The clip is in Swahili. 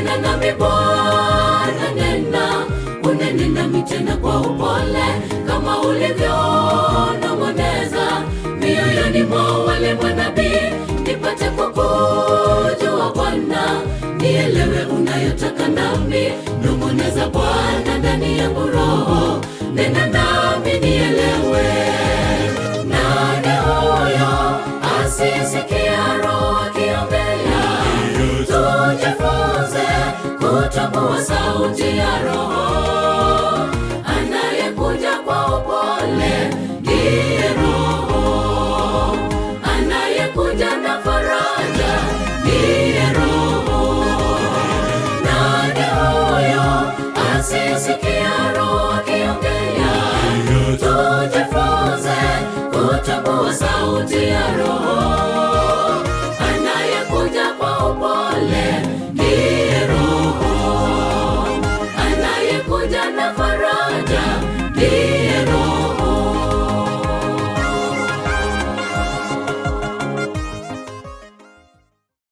Nena nami Bwana, nena, unene nami tena kwa upole, kama ulivyonong'oneza mioyoni mwa wale manabii, nipate kukujua Bwana, nielewe unayotaka nami. Nong'oneza Bwana ndani yangu roho, nena nami nielewe. Nani huyo asisikia roho akiongea? Tujifunze kutambua sauti ya roho. Anayekuja kwa upole ndiye Roho, anayekuja na faraja ndiye Roho. Nani huyo asisikia roho akiongea? Tujifunze kutambua sauti ya roho.